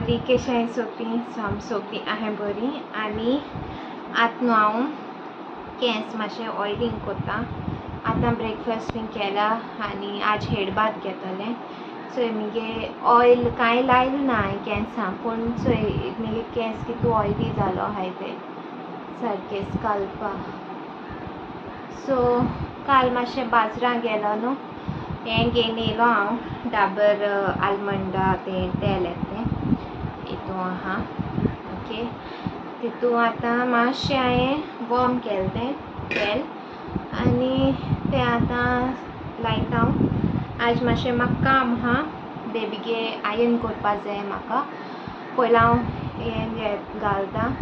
सगळीं कशी हाय सोपी सगळीं आहे बरी. आनी आतां न्हू हांव केंस मातशें ऑयलींग कोत्ता. आतां ब्रेकफास्ट बीन केला आनी आज हेड बाथ घेतलें. सो मुगे ऑयल कांय लायलें ना हांवें केंसां पूण चोय मुगे केंस कितू ऑयली जालो आहाय ते सारकें स्काल्पा. सो काल मातशें बाजरां गेलो न्हू हें घेवन येयलो हांव डाबर आल्मंडा तें तेल येता तें हितू आहा. ओके तितू आतां मातशें हांवें वॉर्म केलें तें तेल आनी तें आतां लायता हांव. आज मातशें म्हाका काम आहा बेबिगे आयर्न करपा जाय म्हाका. पयलीं हांव हें घालता.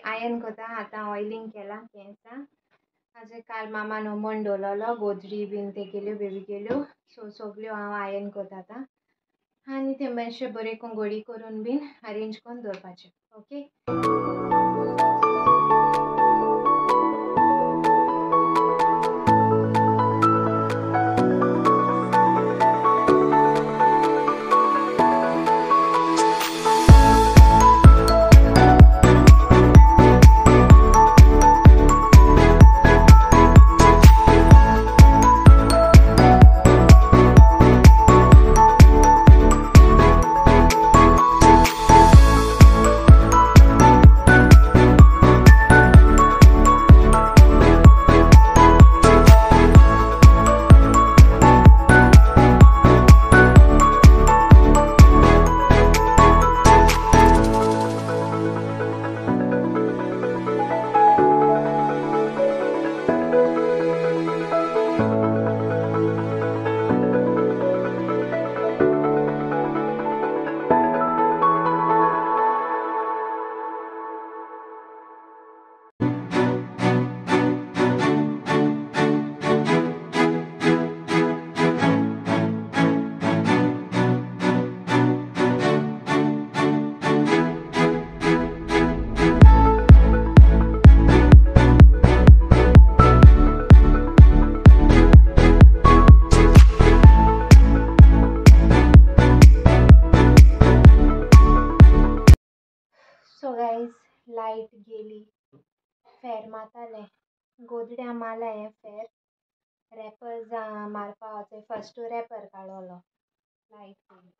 आयर्न कोता आतां ऑयलिंग केलां केंसां. आज काल मामान हुमण दवरलोलो गोजरी बीन तेगेल्यो बेबी गेल्यो सो सगल्यो हांव आयर्न कोता आतां आनी ते मातशें बरें करून घडी करून बीन अरेंज करून दवरपाचें. ओके लायट गेली फेर मारतालें गोदड्या मारला हें फेर रॅपर मारपा वचोन फस्ट रॅपर काडलो लायट गेली.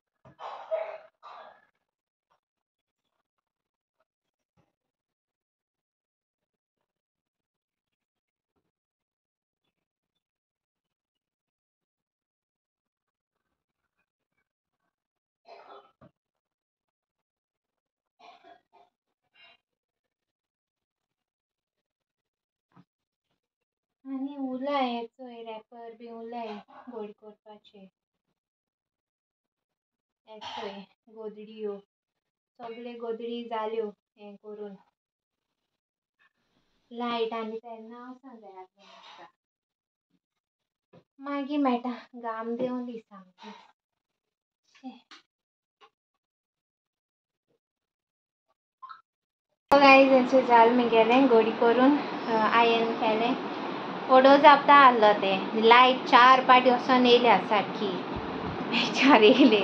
आनी उरलाय हे चोय रॅपर बी उरलाय घडी करपाचे. हे चोय गोदड्यो सगळे गोदडी जाल्यो हें करून लायट आनी तेन्ना वचूंक जाय आसलें मागीर मेळटा घाम देंवली सामकी. गायज हेंचें जालें म्हगेलें घडी करून आयर्न केलें. ओडो जापता आहलो तें लायट 4 पाटी वचोन येयल्या सारकी बेचार येयले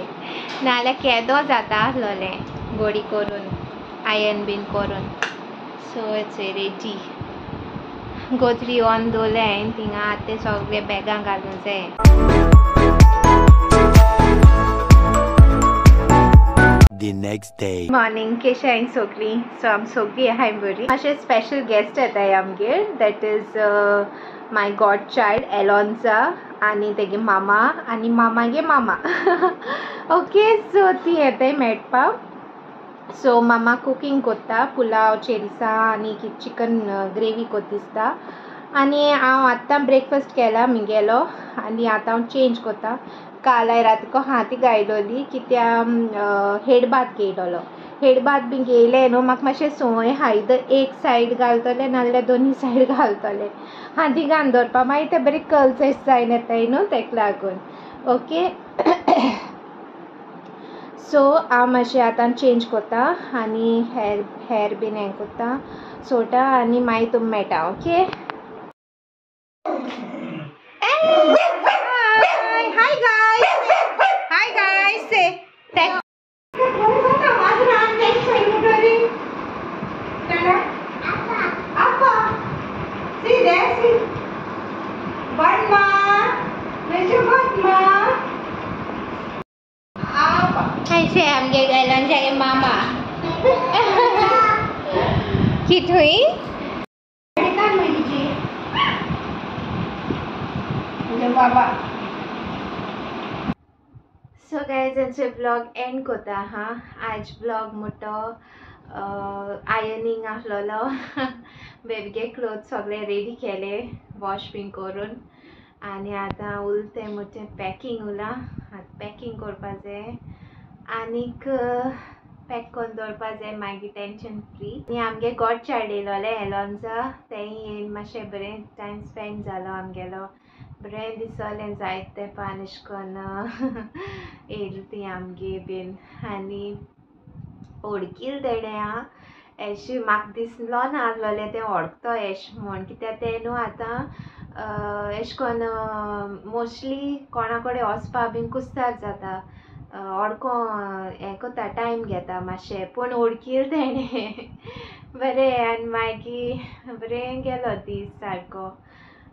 नाल्यार केदो जाता आहलोलें घडी करून आयर्न बीन करून. So it's ready Gotri on दवरले हांवें थिंगा आतां ते सगळे बॅगां घालूं जाय. The next day. मॉर्निंग कशी हांवें सगळीं सो आमी सगळीं हांवें बरी. मातशे स्पेशल गेस्ट येताय आमगेर. That is my god child Alonza आनी तेगे मामा आनी मामागे मामा. ओके सो ती येताय मेळपाक. सो मामा कुकींग कोत्ता पुलाव चेरिसा आनी चिकन ग्रेवी कोत्ता दिसता. आनी हांव आतां ब्रेकफास्ट केला म्हगेलो आनी आतां हांव चेंज कोत्ता. काल रातको हाती गायलोली कित्या हेडबात घेयलोलो. हेडबात बी घेयले न्हू म्हाका मातशें संवय आहा एक सायड घालतलें नाजाल्यार दोनी सायड घालतलें. हाती घालून दवरपा मागीर तें बरें कल्चर्स जायन येताय न्हू तेका लागून. ओके सो हांव मातशें आतां चेंज कोत्ता आनी हेर बीन हें कोत्ता सोटा आनी मागीर तुमी मेळटा. Okay hi guys. Hi guys से ऐसे आमगे गैलन जागे मामा कित हुई बाबा. सो गायज हेंचो ब्लॉग एंड कोता हा. आज ब्लॉग मोठो आयनिंग आसलोलो. बेबीगे क्लोथ सगळे रेडी केले वॉश बीन करून आनी आतां उरते मोठे पॅकींग उरला. आतां पॅकींग करपा जाय आनीक पॅक करून दवरपा जाय मागीर टेंशन फ्री. आनी आमगे गॉड चायल्ड येयलोले एलॉन्जा तेंय येवन मातशें बरें टायम स्पेंड जालो आमगेलो. बरें दिसोलें जायत तेंपान अशें करून येयली ती आमगे बीन. आनी ओडकील तेणें आं एशें म्हाका दिसलो ना आसलोलें तें ओडकतो एशें म्हूण कित्याक तें न्हू आतां एशें कोन्न मोस्टली कोणा कडेन वचपा बीन कुस्तार जाता. ओडको हें कोता टायम घेता मातशें पूण ओडकील तेणें बरें आनी मागीर बरें गेलो दीस सारको.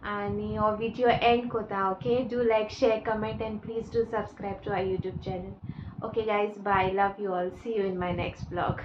आनी हो विडियो एंड कोता. Okay do like share comment and please do subscribe to our YouTube channel. Okay guys, bye, love you all, see you in my next vlog.